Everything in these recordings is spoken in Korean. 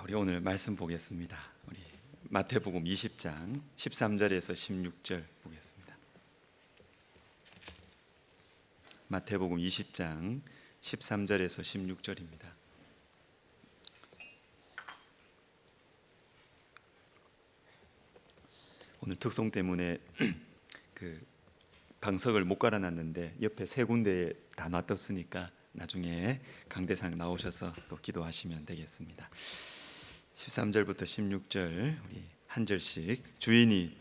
우리 오늘 말씀 보겠습니다. 우리 마태복음 20장 13절에서 16절 보겠습니다. 마태복음 20장 13절에서 16절입니다. 오늘 특송 때문에 그 방석을 못 갈아놨는데 옆에 세 군데에 다 놔뒀으니까 나중에 강대상 나오셔서 또 기도하시면 되겠습니다. 13절부터 16절 우리 한 절씩. 주인이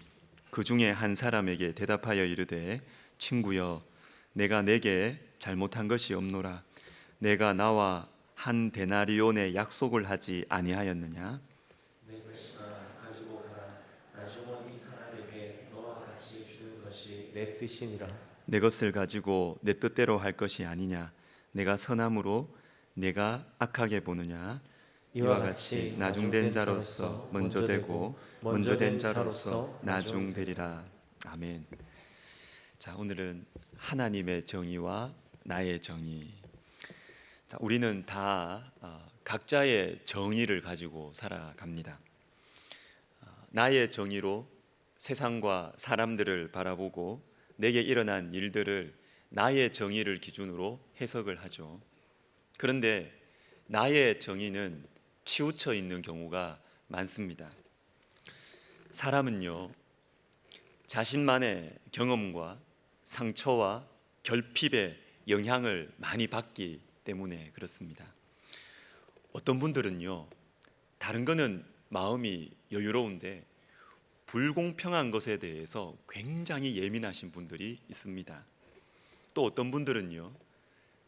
그 중에 한 사람에게 대답하여 이르되 친구여 내가 내게 잘못한 것이 없노라. 내가 나와 한 데나리온의 약속을 하지 아니하였느냐? 내 것이나 가지고 가라. 나중은 이 사람에게 너와 같이 주는 것이 내 뜻이니라. 내 것을 가지고 내 뜻대로 할 것이 아니냐? 내가 선함으로 내가 악하게 보느냐? 이와 같이 나중된 자로서 먼저 되고 먼저 된 자로서 나중되리라. 아멘. 자, 오늘은 하나님의 정의와 나의 정의. 자, 우리는 다 각자의 정의를 가지고 살아갑니다. 나의 정의로 세상과 사람들을 바라보고 내게 일어난 일들을 나의 정의를 기준으로 해석을 하죠. 그런데 나의 정의는 치우쳐 있는 경우가 많습니다. 사람은요, 자신만의 경험과 상처와 결핍의 영향을 많이 받기 때문에 그렇습니다. 어떤 분들은요, 다른 거는 마음이 여유로운데 불공평한 것에 대해서 굉장히 예민하신 분들이 있습니다. 또 어떤 분들은요,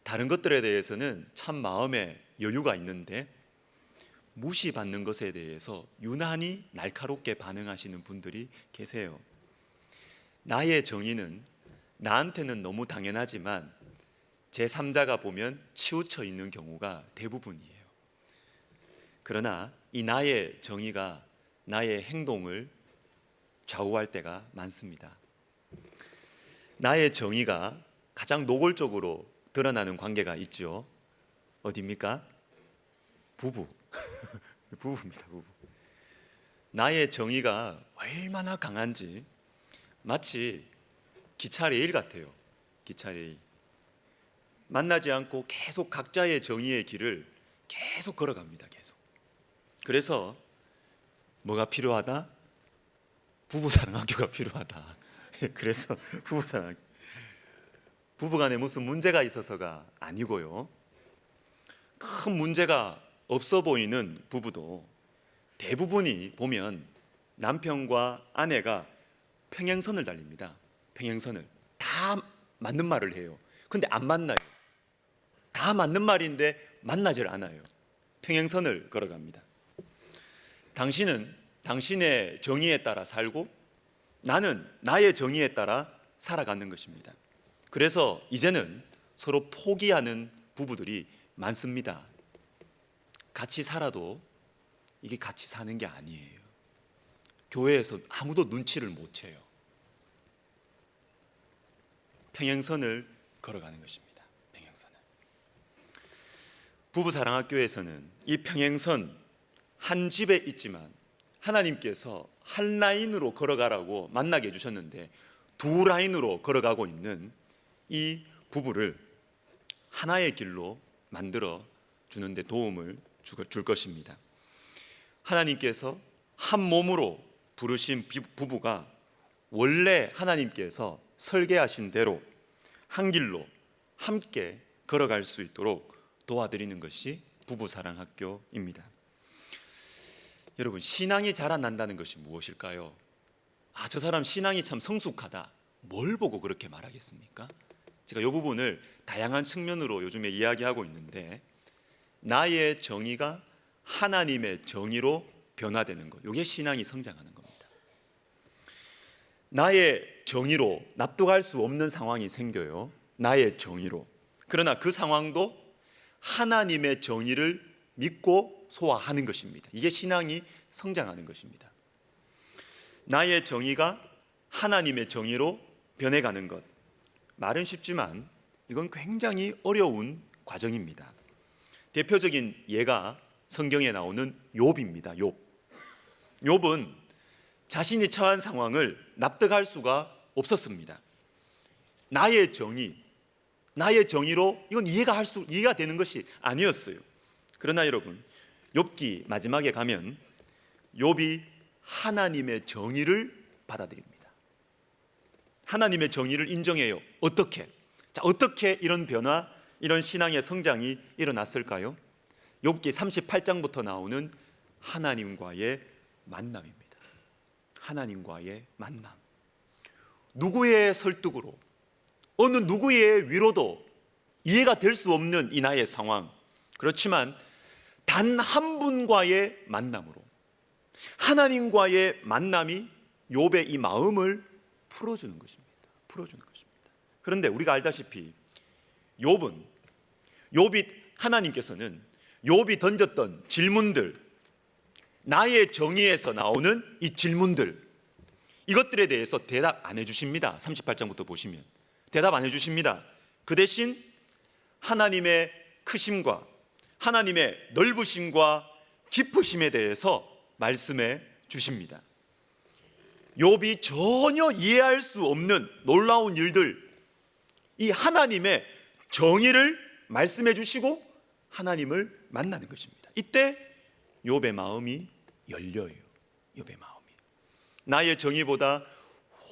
다른 것들에 대해서는 참 마음에 여유가 있는데 무시받는 것에 대해서 유난히 날카롭게 반응하시는 분들이 계세요. 나의 정의는 나한테는 너무 당연하지만 제3자가 보면 치우쳐 있는 경우가 대부분이에요. 그러나 이 나의 정의가 나의 행동을 좌우할 때가 많습니다. 나의 정의가 가장 노골적으로 드러나는 관계가 있죠. 어디입니까? 부부. 부부입니다. 부부. 나의 정의가 얼마나 강한지 마치 기차 레일 같아요. 기차 레일. 만나지 않고 계속 각자의 정의의 길을 계속 걸어갑니다. 계속. 그래서 뭐가 필요하다? 부부사랑학교가 필요하다. 그래서 부부사랑. 부부간에 무슨 문제가 있어서가 아니고요. 큰 문제가 없어 보이는 부부도 대부분이 보면 남편과 아내가 평행선을 달립니다. 평행선을. 다 맞는 말을 해요. 근데 안 만나요. 다 맞는 말인데 만나질 않아요. 평행선을 걸어갑니다. 당신은 당신의 정의에 따라 살고 나는 나의 정의에 따라 살아가는 것입니다. 그래서 이제는 서로 포기하는 부부들이 많습니다. 같이 살아도 이게 같이 사는 게 아니에요. 교회에서 아무도 눈치를 못 채요. 평행선을 걸어가는 것입니다. 평행선을. 부부사랑학교에서는 이 평행선 한 집에 있지만 하나님께서 한 라인으로 걸어가라고 만나게 해주셨는데 두 라인으로 걸어가고 있는 이 부부를 하나의 길로 만들어 주는데 도움을 줄 것입니다. 하나님께서 한 몸으로 부르신 부부가 원래 하나님께서 설계하신 대로 한 길로 함께 걸어갈 수 있도록 도와드리는 것이 부부사랑학교입니다. 여러분, 신앙이 자라난다는 것이 무엇일까요? 저 사람 신앙이 참 성숙하다. 뭘 보고 그렇게 말하겠습니까? 제가 이 부분을 다양한 측면으로 요즘에 이야기하고 있는데 나의 정의가 하나님의 정의로 변화되는 것, 이게 신앙이 성장하는 겁니다. 나의 정의로 납득할 수 없는 상황이 생겨요. 나의 정의로. 그러나 그 상황도 하나님의 정의를 믿고 소화하는 것입니다. 이게 신앙이 성장하는 것입니다. 나의 정의가 하나님의 정의로 변해가는 것. 말은 쉽지만 이건 굉장히 어려운 과정입니다. 대표적인 예가 성경에 나오는 욥입니다. 욥은 자신이 처한 상황을 납득할 수가 없었습니다. 나의 정의로 이건 이해가 되는 것이 아니었어요. 그러나 여러분, 욥기 마지막에 가면 욥이 하나님의 정의를 받아들입니다. 하나님의 정의를 인정해요. 어떻게? 어떻게 이런 변화, 이런 신앙의 성장이 일어났을까요? 욥기 38장부터 나오는 하나님과의 만남입니다. 하나님과의 만남. 누구의 설득으로, 어느 누구의 위로도 이해가 될 수 없는 이 나의 상황. 그렇지만 단 한 분과의 만남으로, 하나님과의 만남이 욥의 이 마음을 풀어주는 것입니다. 그런데 우리가 알다시피 하나님께서는 욥이 던졌던 질문들, 나의 정의에서 나오는 이 질문들, 이것들에 대해서 대답 안 해주십니다. 38장부터 보시면 대답 안 해주십니다. 그 대신 하나님의 크심과 하나님의 넓으심과 깊으심에 대해서 말씀해 주십니다. 욥이 전혀 이해할 수 없는 놀라운 일들, 이 하나님의 정의를 말씀해 주시고 하나님을 만나는 것입니다. 이때 욥의 마음이 열려요. 욥의 마음이 나의 정의보다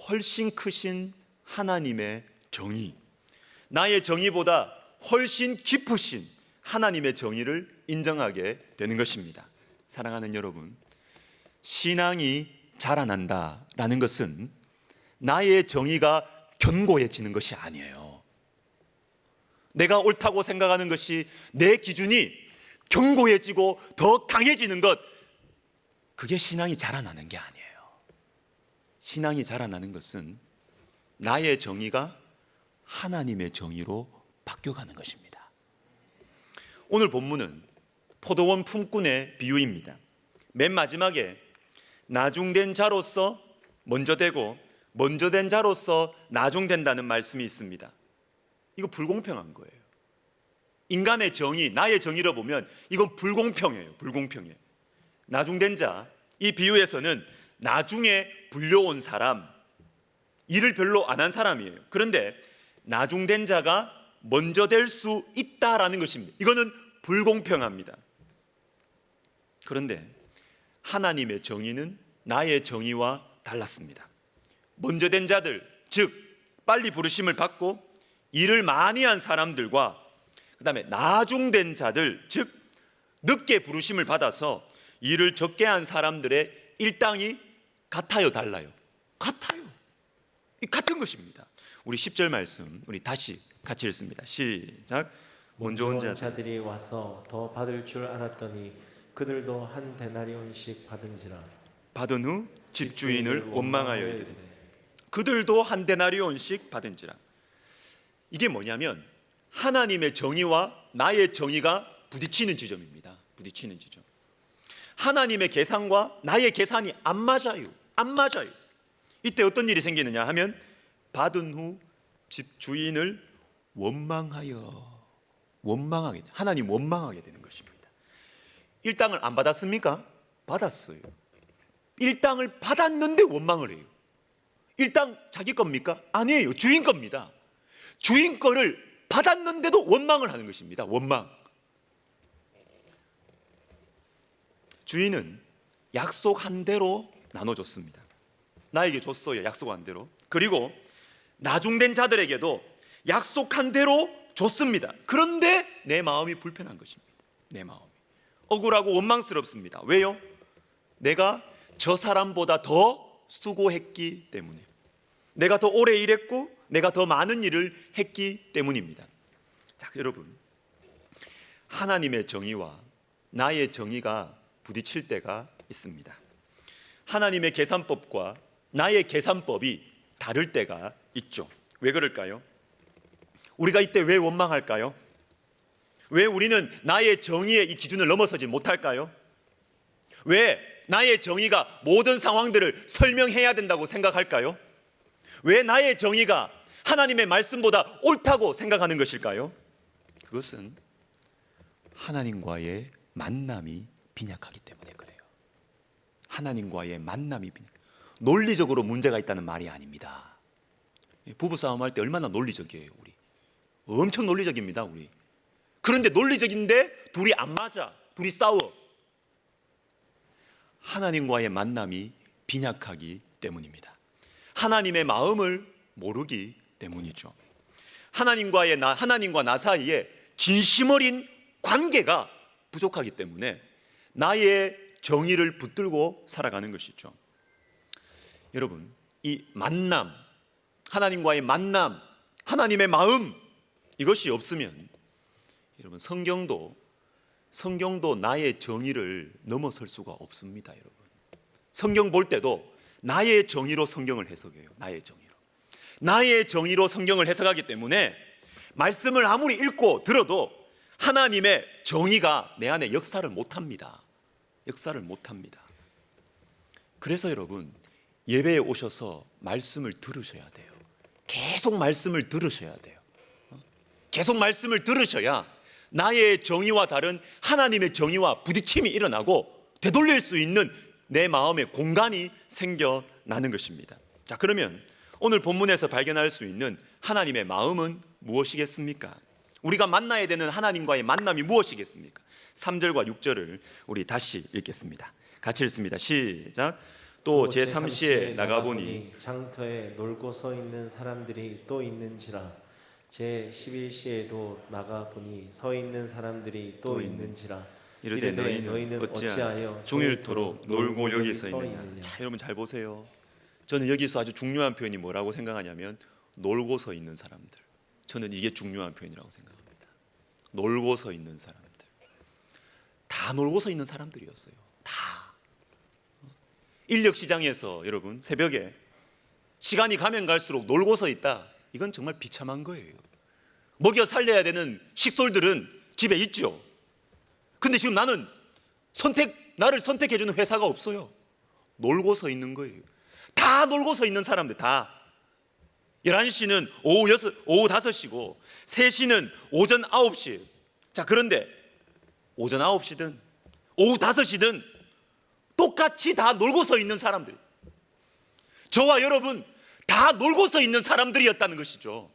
훨씬 크신 하나님의 정의, 나의 정의보다 훨씬 깊으신 하나님의 정의를 인정하게 되는 것입니다. 사랑하는 여러분, 신앙이 자라난다라는 것은 나의 정의가 견고해지는 것이 아니에요. 내가 옳다고 생각하는 것이, 내 기준이 견고해지고 더 강해지는 것, 그게 신앙이 자라나는 게 아니에요. 신앙이 자라나는 것은 나의 정의가 하나님의 정의로 바뀌어가는 것입니다. 오늘 본문은 포도원 품꾼의 비유입니다. 맨 마지막에 나중된 자로서 먼저 되고 먼저 된 자로서 나중된다는 말씀이 있습니다. 이거 불공평한 거예요. 인간의 정의, 나의 정의로 보면 이건 불공평해요. 나중된 자, 이 비유에서는 나중에 불려온 사람, 일을 별로 안 한 사람이에요. 그런데 나중된 자가 먼저 될 수 있다라는 것입니다. 이거는 불공평합니다. 그런데 하나님의 정의는 나의 정의와 달랐습니다. 먼저 된 자들, 즉 빨리 부르심을 받고 일을 많이 한 사람들과 그 다음에 나중된 자들, 즉 늦게 부르심을 받아서 일을 적게 한 사람들의 일당이 같아요, 달라요? 같아요. 같은 것입니다. 우리 10절 말씀 우리 다시 같이 읽습니다. 시작. 먼저 온 자들이 와서 더 받을 줄 알았더니 그들도 한 데나리온씩 받은지라. 받은 후 집주인을 원망하여 이르되 그들도 한 데나리온씩 받은지라. 이게 뭐냐면 하나님의 정의와 나의 정의가 부딪히는 지점입니다. 부딪히는 지점. 하나님의 계산과 나의 계산이 안 맞아요. 이때 어떤 일이 생기느냐 하면 받은 후 집주인을 하나님 원망하게 되는 것입니다. 일당을 안 받았습니까? 받았어요. 일당을 받았는데 원망을 해요. 일당 자기 겁니까? 아니에요. 주인 겁니다. 주인 거를 받았는데도 원망을 하는 것입니다. 원망. 주인은 약속한 대로 나눠줬습니다. 나에게 줬어요. 약속한 대로. 그리고 나중된 자들에게도 약속한 대로 줬습니다. 그런데 내 마음이 불편한 것입니다. 내 마음이 억울하고 원망스럽습니다. 왜요? 내가 저 사람보다 더 수고했기 때문에, 내가 더 오래 일했고 내가 더 많은 일을 했기 때문입니다. 자, 여러분, 하나님의 정의와 나의 정의가 부딪힐 때가 있습니다. 하나님의 계산법과 나의 계산법이 다를 때가 있죠. 왜 그럴까요? 우리가 이때 왜 원망할까요? 왜 우리는 나의 정의의 이 기준을 넘어서지 못할까요? 왜 나의 정의가 모든 상황들을 설명해야 된다고 생각할까요? 왜 나의 정의가 하나님의 말씀보다 옳다고 생각하는 것일까요? 그것은 하나님과의 만남이 빈약하기 때문에 그래요. 하나님과의 만남이 논리적으로 문제가 있다는 말이 아닙니다. 부부싸움 할 때 얼마나 논리적이에요. 우리 엄청 논리적입니다. 우리. 그런데 논리적인데 둘이 안 맞아. 둘이 싸워. 하나님과의 만남이 빈약하기 때문입니다. 하나님의 마음을 모르기 때문이죠. 하나님과 나 사이에 진심 어린 관계가 부족하기 때문에 나의 정의를 붙들고 살아가는 것이죠. 여러분, 이 만남, 하나님과의 만남, 하나님의 마음, 이것이 없으면 여러분 성경도 나의 정의를 넘어설 수가 없습니다. 여러분, 성경 볼 때도 나의 정의로 성경을 해석해요. 나의 정의로 성경을 해석하기 때문에 말씀을 아무리 읽고 들어도 하나님의 정의가 내 안에 역사를 못합니다. 그래서 여러분, 예배에 오셔서 말씀을 들으셔야 돼요. 계속 말씀을 들으셔야 돼요. 계속 말씀을 들으셔야 나의 정의와 다른 하나님의 정의와 부딪힘이 일어나고 되돌릴 수 있는 내 마음의 공간이 생겨나는 것입니다. 자, 그러면 오늘 본문에서 발견할 수 있는 하나님의 마음은 무엇이겠습니까? 우리가 만나야 되는 하나님과의 만남이 무엇이겠습니까? 3절과 6절을 우리 다시 읽겠습니다. 같이 읽습니다. 시작. 또 제3시에 나가보니 장터에 놀고 서 있는 사람들이 또 있는지라. 제11시에도 나가보니 서 있는 사람들이 또 있는지라. 이르되 너희는 어찌하여 종일토록 놀고 여기 서 있느냐. 자, 여러분 잘 보세요. 저는 여기서 아주 중요한 표현이 뭐라고 생각하냐면 놀고 서 있는 사람들. 저는 이게 중요한 표현이라고 생각합니다. 놀고 서 있는 사람들. 다 놀고 서 있는 사람들이었어요. 다. 인력시장에서 여러분 새벽에 시간이 가면 갈수록 놀고 서 있다. 이건 정말 비참한 거예요. 먹여 살려야 되는 식솔들은 집에 있죠. 근데 지금 나는 나를 선택해주는 회사가 없어요. 놀고 서 있는 거예요. 다 놀고 서 있는 사람들 다. 11시는 오후 5시고 3시는 오전 9시. 자, 그런데 오전 9시든 오후 5시든 똑같이 다 놀고 서 있는 사람들. 저와 여러분 다 놀고 서 있는 사람들이었다는 것이죠.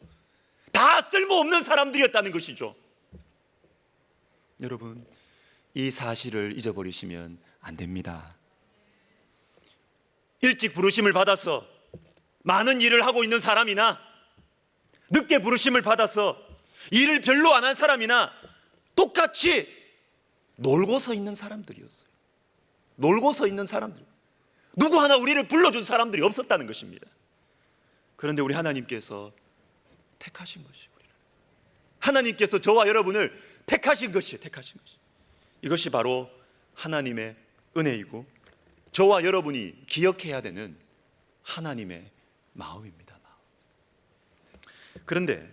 다 쓸모없는 사람들이었다는 것이죠. 여러분, 이 사실을 잊어버리시면 안 됩니다. 일찍 부르심을 받아서 많은 일을 하고 있는 사람이나 늦게 부르심을 받아서 일을 별로 안 한 사람이나 똑같이 놀고 서 있는 사람들이었어요. 놀고 서 있는 사람들. 누구 하나 우리를 불러준 사람들이 없었다는 것입니다. 그런데 우리 하나님께서 택하신 것이에요. 하나님께서 저와 여러분을 택하신 것이에요. 이것이 바로 하나님의 은혜이고 저와 여러분이 기억해야 되는 하나님의 마음입니다. 그런데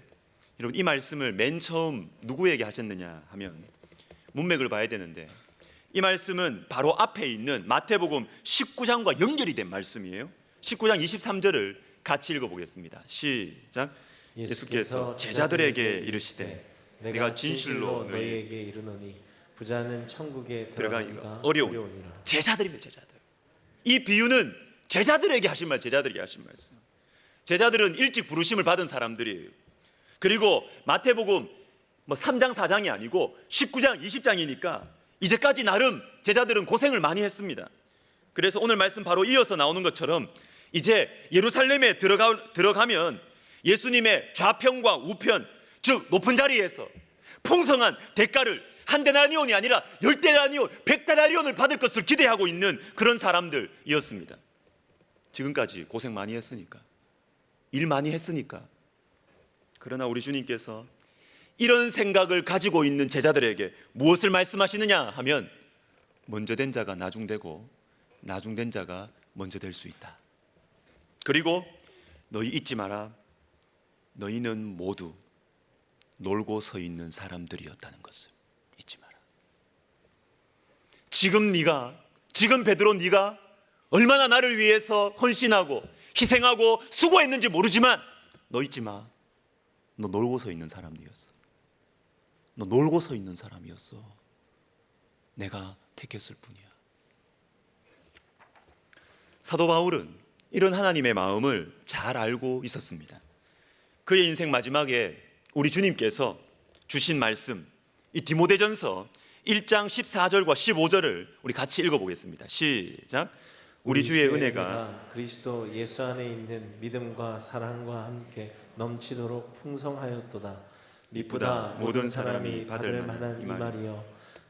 여러분, 이 말씀을 맨 처음 누구에게 하셨느냐 하면 문맥을 봐야 되는데, 이 말씀은 바로 앞에 있는 마태복음 19장과 연결이 된 말씀이에요. 19장 23절을 같이 읽어보겠습니다. 시작. 예수께서 제자들에게 이르시되 내가 진실로 너희에게 이르노니 부자는 천국에 들어가기가 들어가기가 어려우니라. 제자들입니다. 제자들. 이 비유는 제자들에게 하신 말씀. 제자들은 일찍 부르심을 받은 사람들이에요. 그리고 마태복음 3장 4장이 아니고 19장 20장이니까 이제까지 나름 제자들은 고생을 많이 했습니다. 그래서 오늘 말씀 바로 이어서 나오는 것처럼 이제 예루살렘에 들어가면 예수님의 좌편과 우편, 즉 높은 자리에서 풍성한 대가를 한 데나리온이 아니라 10데나리온, 100데나리온을 받을 것을 기대하고 있는 그런 사람들이었습니다. 지금까지 고생 많이 했으니까, 일 많이 했으니까. 그러나 우리 주님께서 이런 생각을 가지고 있는 제자들에게 무엇을 말씀하시느냐 하면, 먼저 된 자가 나중되고 나중된 자가 먼저 될 수 있다. 그리고 너희 잊지 마라. 너희는 모두 놀고 서 있는 사람들이었다는 것을 잊지 마라. 지금 베드로 네가 얼마나 나를 위해서 헌신하고 희생하고 수고했는지 모르지만 너 잊지 마. 너 놀고 서 있는 사람이었어. 내가 택했을 뿐이야. 사도 바울은 이런 하나님의 마음을 잘 알고 있었습니다. 그의 인생 마지막에 우리 주님께서 주신 말씀, 이 디모데전서 1장 14절과 15절을 우리 같이 읽어보겠습니다. 시작. 우리 주의 은혜가 그리스도 예수 안에 있는 믿음과 사랑과 함께 넘치도록 풍성하였도다. 미쁘다 모든 사람이 받을 만한 이 말이여,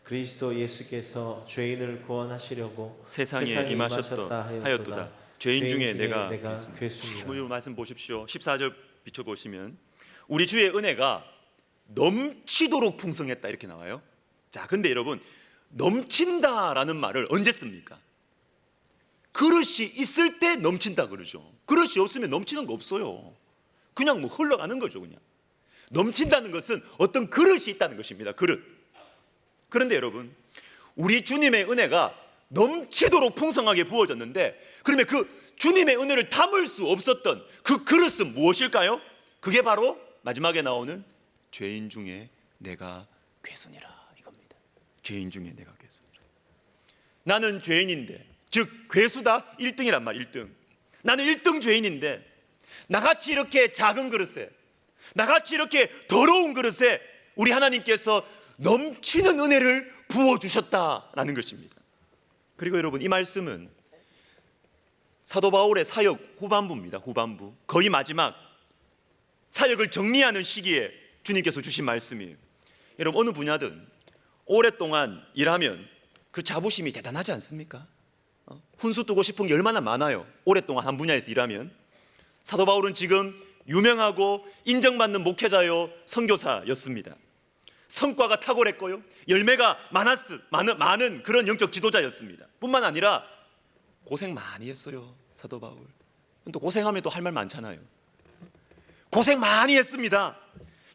그리스도 예수께서 죄인을 구원하시려고 세상에 임하셨다 하였도다. 죄인 중에 내가 괴수니라. 이 말씀 보십시오. 14절 비춰보시면 우리 주의 은혜가 넘치도록 풍성했다 이렇게 나와요. 자, 근데 여러분, 넘친다라는 말을 언제 씁니까? 그릇이 있을 때 넘친다 그러죠. 그릇이 없으면 넘치는 거 없어요. 그냥 뭐 흘러가는 거죠. 그냥 넘친다는 것은 어떤 그릇이 있다는 것입니다. 그릇. 그런데 여러분, 우리 주님의 은혜가 넘치도록 풍성하게 부어졌는데, 그러면 그 주님의 은혜를 담을 수 없었던 그 그릇은 무엇일까요? 그게 바로 마지막에 나오는 죄인 중에 내가 괴순이라 이겁니다. 죄인 중에 내가 괴순이라. 나는 죄인인데, 즉 괴수다 1등이란 말. 1등. 나는 1등 죄인인데 나같이 이렇게 작은 그릇에, 나같이 이렇게 더러운 그릇에 우리 하나님께서 넘치는 은혜를 부어주셨다라는 것입니다. 그리고 여러분, 이 말씀은 사도 바울의 사역 후반부입니다. 후반부, 거의 마지막 사역을 정리하는 시기에 주님께서 주신 말씀이에요. 여러분, 어느 분야든 오랫동안 일하면 그 자부심이 대단하지 않습니까? 훈수 두고 싶은 게 얼마나 많아요. 오랫동안 한 분야에서 일하면. 사도 바울은 지금 유명하고 인정받는 목회자요 선교사였습니다. 성과가 탁월했고요, 열매가 많은 그런 영적 지도자였습니다. 뿐만 아니라 고생 많이 했어요. 사도 바울 또 고생하면 또 할 말 많잖아요. 고생 많이 했습니다.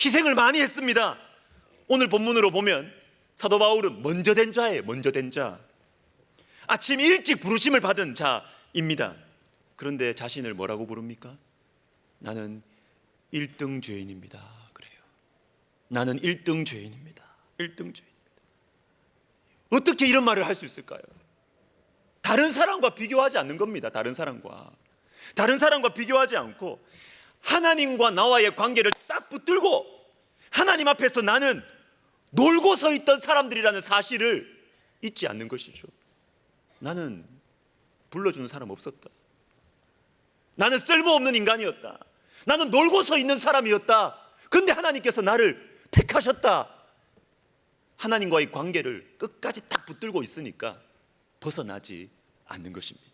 희생을 많이 했습니다. 오늘 본문으로 보면 사도 바울은 먼저 된 자예요. 먼저 된 자, 아침 일찍 부르심을 받은 자입니다. 그런데 자신을 뭐라고 부릅니까? 나는 1등 죄인입니다. 그래요. 나는 1등 죄인입니다. 1등 죄인입니다. 어떻게 이런 말을 할 수 있을까요? 다른 사람과 비교하지 않는 겁니다. 다른 사람과 비교하지 않고 하나님과 나와의 관계를 딱 붙들고 하나님 앞에서 나는 놀고 서 있던 사람들이라는 사실을 잊지 않는 것이죠. 나는 불러주는 사람 없었다. 나는 쓸모없는 인간이었다. 나는 놀고 서 있는 사람이었다. 근데 하나님께서 나를 택하셨다. 하나님과의 관계를 끝까지 딱 붙들고 있으니까 벗어나지 않는 것입니다.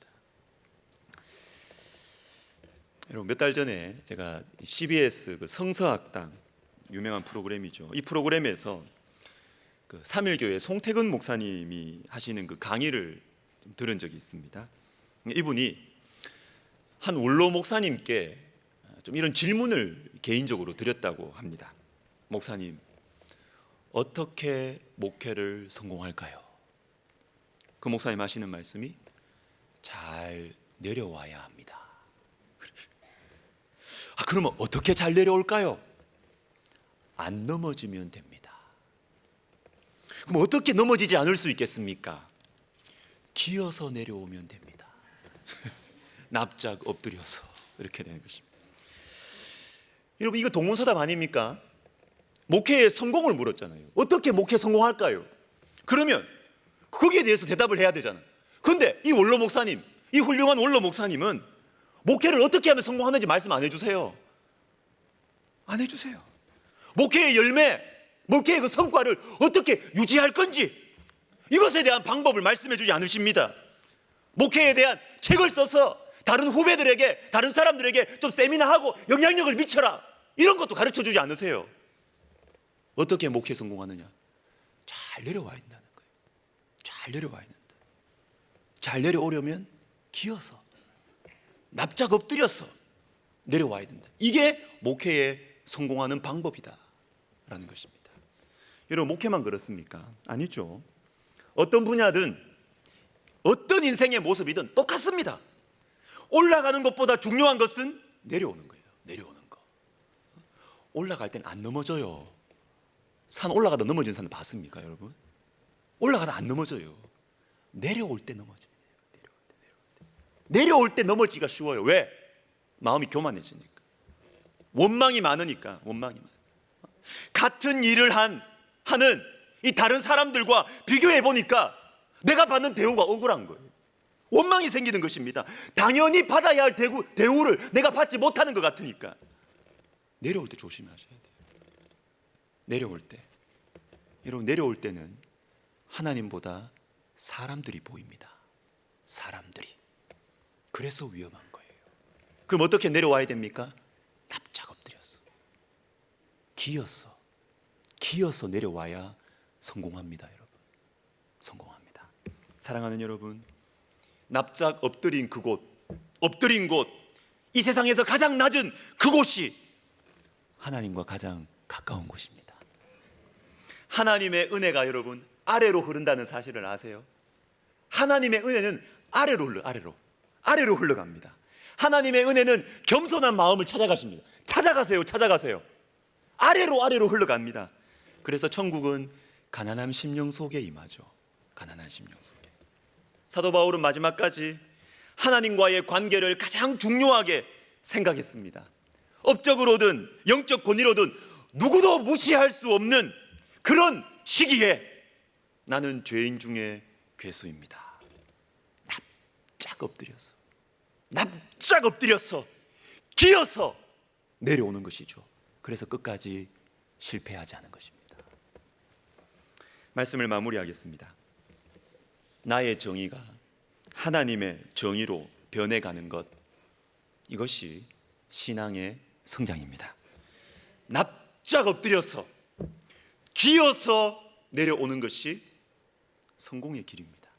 여러분, 몇 달 전에 제가 CBS 그 성서학당, 유명한 프로그램이죠. 이 프로그램에서 그 삼일교회 송태근 목사님이 하시는 그 강의를 좀 들은 적이 있습니다. 이분이 한 원로 목사님께 좀 이런 질문을 개인적으로 드렸다고 합니다. 목사님, 어떻게 목회를 성공할까요? 그 목사님 하시는 말씀이 잘 내려와야 합니다. 그러면 어떻게 잘 내려올까요? 안 넘어지면 됩니다. 그럼 어떻게 넘어지지 않을 수 있겠습니까? 기어서 내려오면 됩니다. 납작 엎드려서 이렇게 되는 것입니다. 여러분, 이거 동문서답 아닙니까? 목회의 성공을 물었잖아요. 어떻게 목회 성공할까요? 그러면 거기에 대해서 대답을 해야 되잖아요. 그런데 이 원로 목사님, 이 훌륭한 원로 목사님은 목회를 어떻게 하면 성공하는지 말씀 안 해주세요. 안 해주세요. 목회의 열매, 목회의 그 성과를 어떻게 유지할 건지 이것에 대한 방법을 말씀해 주지 않으십니다. 목회에 대한 책을 써서 다른 후배들에게, 다른 사람들에게 좀 세미나하고 영향력을 미쳐라, 이런 것도 가르쳐 주지 않으세요. 어떻게 목회 성공하느냐? 잘 내려와야 된다는 거예요. 잘 내려와야 된다. 잘 내려오려면 기어서, 납작 엎드려서 내려와야 된다. 이게 목회에 성공하는 방법이다라는 것입니다. 여러분, 목회만 그렇습니까? 아니죠. 어떤 분야든 어떤 인생의 모습이든 똑같습니다. 올라가는 것보다 중요한 것은 내려오는 거예요. 내려오는 거. 올라갈 땐 안 넘어져요. 산 올라가다 넘어진 사람 봤습니까, 여러분? 올라가다 안 넘어져요. 내려올 때 넘어져요. 내려올 때 넘어지기가 쉬워요. 왜? 마음이 교만해지니까. 원망이 많으니까. 같은 일을 하는 이 다른 사람들과 비교해 보니까 내가 받는 대우가 억울한 거예요. 원망이 생기는 것입니다. 당연히 받아야 할 대우를 내가 받지 못하는 것 같으니까. 내려올 때 조심하셔야 돼요. 내려올 때. 여러분, 내려올 때는 하나님보다 사람들이 보입니다. 사람들이. 그래서 위험한 거예요. 그럼 어떻게 내려와야 됩니까? 납작 엎드려서, 기어서 내려와야 성공합니다. 여러분, 성공합니다. 사랑하는 여러분, 납작 엎드린 그곳, 이 세상에서 가장 낮은 그곳이 하나님과 가장 가까운 곳입니다. 하나님의 은혜가 여러분 아래로 흐른다는 사실을 아세요? 하나님의 은혜는 아래로 흘러갑니다. 하나님의 은혜는 겸손한 마음을 찾아가십니다. 찾아가세요. 아래로 흘러갑니다. 그래서 천국은 가난한 심령 속에 임하죠. 가난한 심령 속에. 사도 바울은 마지막까지 하나님과의 관계를 가장 중요하게 생각했습니다. 업적으로든 영적 권위로든 누구도 무시할 수 없는 그런 시기에 나는 죄인 중에 괴수입니다. 납작 엎드려서 기어서 내려오는 것이죠. 그래서 끝까지 실패하지 않은 것입니다. 말씀을 마무리하겠습니다. 나의 정의가 하나님의 정의로 변해가는 것, 이것이 신앙의 성장입니다. 납작 엎드려서 기어서 내려오는 것이 성공의 길입니다.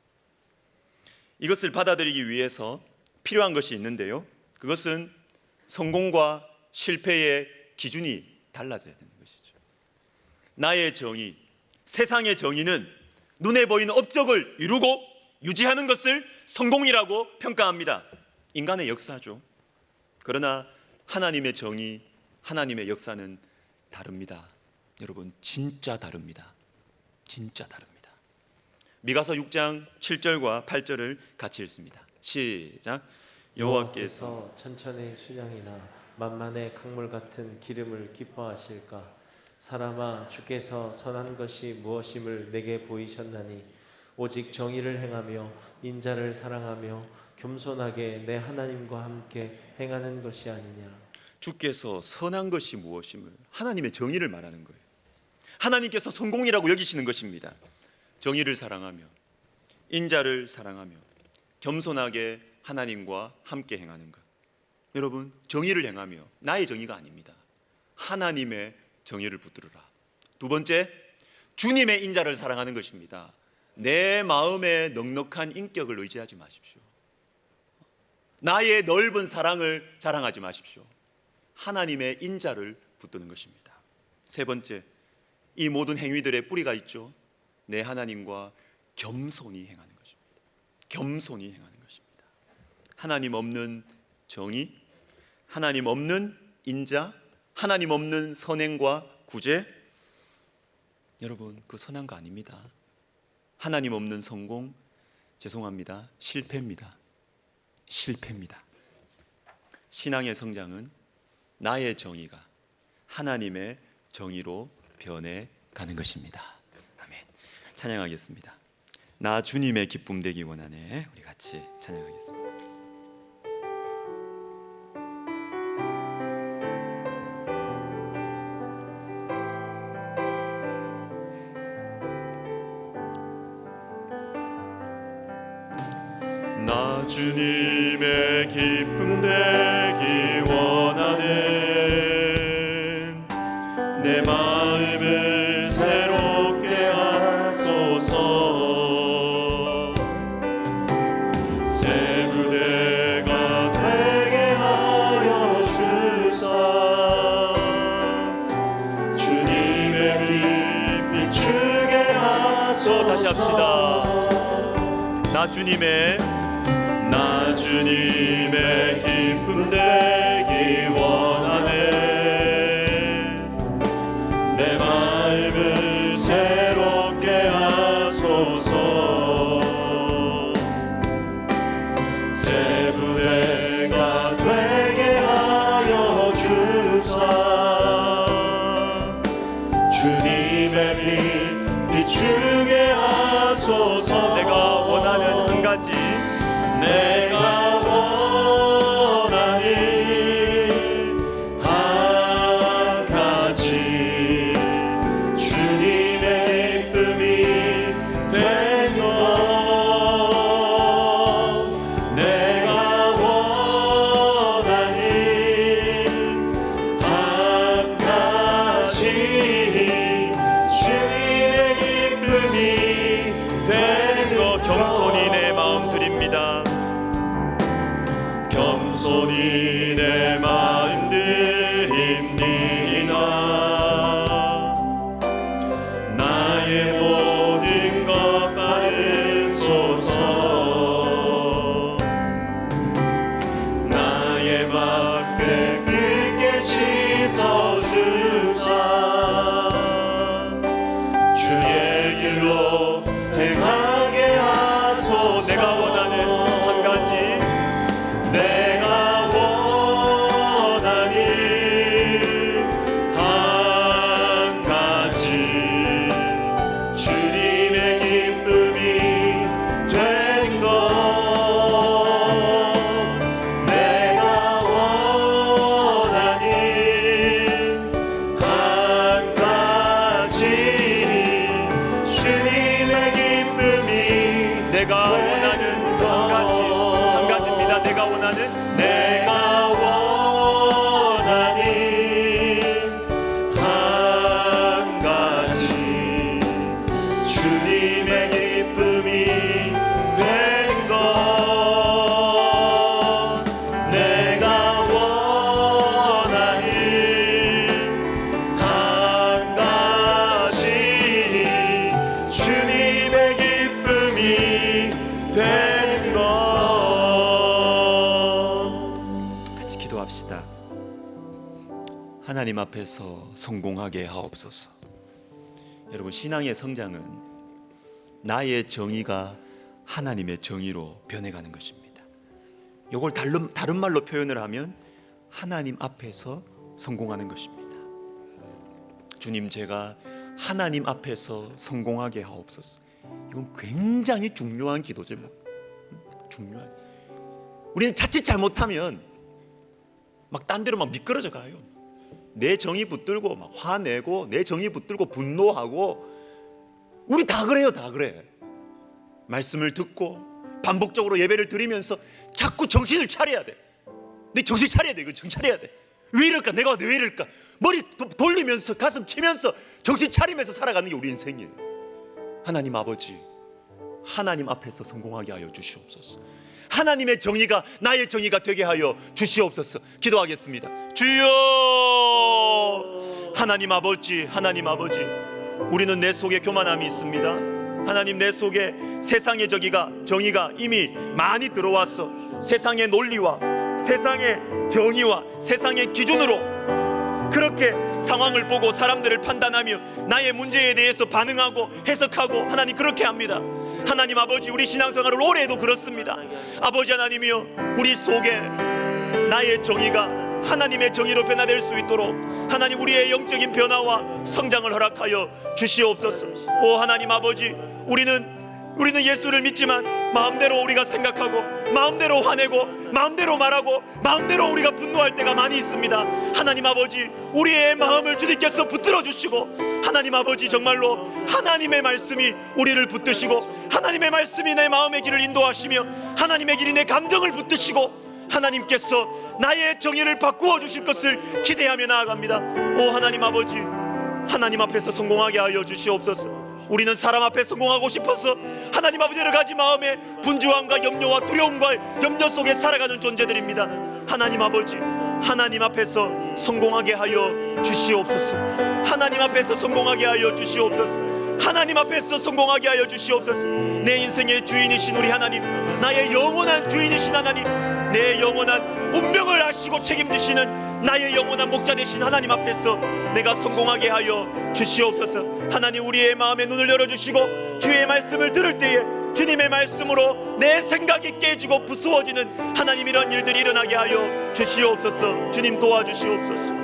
이것을 받아들이기 위해서 필요한 것이 있는데요, 그것은 성공과 실패의 기준이 달라져야 되는 것이죠. 나의 정의, 세상의 정의는 눈에 보이는 업적을 이루고 유지하는 것을 성공이라고 평가합니다. 인간의 역사죠. 그러나 하나님의 정의, 하나님의 역사는 다릅니다. 여러분, 진짜 다릅니다. 미가서 6장 7절과 8절을 같이 읽습니다. 시작. 여호와께서 천천의 순양이나 만만의 강물 같은 기름을 기뻐하실까? 사람아, 주께서 선한 것이 무엇임을 내게 보이셨나니 오직 정의를 행하며 인자를 사랑하며 겸손하게 내 하나님과 함께 행하는 것이 아니냐. 주께서 선한 것이 무엇임을, 하나님의 정의를 말하는 거예요. 하나님께서 성공이라고 여기시는 것입니다. 정의를 사랑하며 인자를 사랑하며 겸손하게 하나님과 함께 행하는 것. 여러분, 정의를 행하며, 나의 정의가 아닙니다. 하나님의 정의를 붙들어라. 두 번째, 주님의 인자를 사랑하는 것입니다. 내 마음의 넉넉한 인격을 의지하지 마십시오. 나의 넓은 사랑을 자랑하지 마십시오. 하나님의 인자를 붙드는 것입니다. 세 번째, 이 모든 행위들의 뿌리가 있죠. 내 하나님과 겸손히 행하는 것입니다. 하나님 없는 정의, 하나님 없는 인자, 하나님 없는 선행과 구제, 여러분, 그 선한 거 아닙니다. 하나님 없는 성공, 죄송합니다, 실패입니다. 신앙의 성장은 나의 정의가 하나님의 정의로 변해가는 것입니다. 아멘. 찬양하겠습니다. 나 주님의 기쁨 되기 원하네. 우리 같이 찬양하겠습니다. 나 주님의 기쁨 되기 원하는 내 마음을 새롭게 하소서. 새 무대가 되게 하여 주사. 주님의 빛 비추게 하소서. 다시 합시다. 나 주님의 기쁨 되기 원하네. 내 마음을 새롭게 하소서. 내가 원하는 한 가지 주님의 기쁨이 된 것 내가 원하는 한 가지 주님의 기쁨이 된 것 겸손히 내 마음 드립니다. 겸손히 내 마음 드립니다. 나의 모든 것 받으소서. 나의 밖에 깊게 씻어주사 주의 길로 행하게 하소서. 내가 원하는 한 가지 내가 원하는 한 가지 주님의 기쁨이 된 것 내가 원하는 한 가지 주님의 기쁨이 내가 원하는 한 가지입니다. 내가 원하는 한 가지 주님의 기쁨이 된 것 내가 원하는 한 가지 주님의 기쁨이 된 것. 같이 기도합시다. 하나님 앞에서 성공하게 하옵소서. 여러분, 신앙의 성장은 나의 정의가 하나님의 정의로 변해가는 것입니다. 이걸 다른 말로 표현을 하면 하나님 앞에서 성공하는 것입니다. 주님, 제가 하나님 앞에서 성공하게 하옵소서. 이건 굉장히 중요한 기도 제목. 중요한. 우리는 자칫 잘못하면 막 딴 데로 막 미끄러져 가요. 내 정의 붙들고 막 화내고 내 정의 붙들고 분노하고 우리 다 그래요. 다 그래. 말씀을 듣고 반복적으로 예배를 드리면서 자꾸 정신을 차려야 돼. 내 정신 차려야 돼. 이거 정신 차려야 돼. 왜 이럴까? 내가 왜 이럴까? 머리 돌리면서 가슴 치면서 정신 차리면서 살아가는 게 우리 인생이에요. 하나님 아버지, 하나님 앞에서 성공하게 하여 주시옵소서. 하나님의 정의가 나의 정의가 되게 하여 주시옵소서. 기도하겠습니다. 주여, 하나님 아버지, 하나님 아버지, 우리는 내 속에 교만함이 있습니다. 하나님, 내 속에 세상의 정의가 이미 많이 들어왔어. 세상의 논리와 세상의 정의와 세상의 기준으로 그렇게 상황을 보고 사람들을 판단하며 나의 문제에 대해서 반응하고 해석하고 하나님 그렇게 합니다. 하나님 아버지, 우리 신앙생활을 올해도 그렇습니다. 아버지 하나님이여, 우리 속에 나의 정의가 하나님의 정의로 변화될 수 있도록 하나님 우리의 영적인 변화와 성장을 허락하여 주시옵소서. 오 하나님 아버지, 우리는 예수를 믿지만 마음대로 우리가 생각하고 마음대로 화내고 마음대로 말하고 마음대로 우리가 분노할 때가 많이 있습니다. 하나님 아버지, 우리의 마음을 주님께서 붙들어 주시고 하나님 아버지, 정말로 하나님의 말씀이 우리를 붙드시고 하나님의 말씀이 내 마음의 길을 인도하시며 하나님의 길이 내 감정을 붙드시고 하나님께서 나의 정의를 바꾸어 주실 것을 기대하며 나아갑니다. 오 하나님 아버지, 하나님 앞에서 성공하게 하여 주시옵소서. 우리는 사람 앞에 성공하고 싶어서 하나님 아버지 여러 가지 마음의 분주함과 염려와 두려움과 염려 속에 살아가는 존재들입니다. 하나님 아버지, 하나님 앞에서 성공하게 하여 주시옵소서. 하나님 앞에서 성공하게 하여 주시옵소서. 하나님 앞에서 성공하게 하여 주시옵소서. 내 인생의 주인이신 우리 하나님, 나의 영원한 주인이신 하나님, 내 영원한 운명을 아시고 책임지시는 나의 영원한 목자 되신 하나님 앞에서 내가 성공하게 하여 주시옵소서. 하나님, 우리의 마음의 눈을 열어주시고 주의 말씀을 들을 때에 주님의 말씀으로 내 생각이 깨지고 부수어지는 하나님, 이런 일들이 일어나게 하여 주시옵소서. 주님 도와주시옵소서.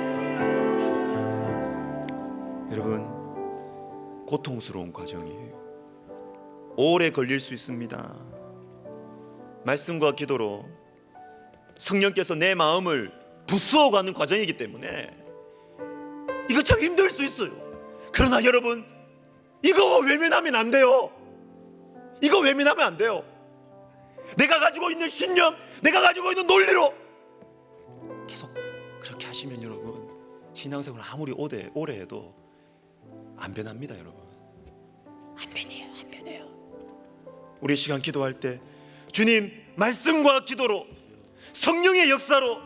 여러분, 고통스러운 과정이에요. 오래 걸릴 수 있습니다. 말씀과 기도로 성령께서 내 마음을 부수어가는 과정이기 때문에 이거 참 힘들 수 있어요. 그러나 여러분, 이거 외면하면 안 돼요. 이거 외면하면 안 돼요. 내가 가지고 있는 신념, 내가 가지고 있는 논리로 계속 그렇게 하시면 여러분, 신앙생활 아무리 오래 해도 안 변합니다. 여러분, 안 변해요. 우리 시간 기도할 때 주님, 말씀과 기도로 성령의 역사로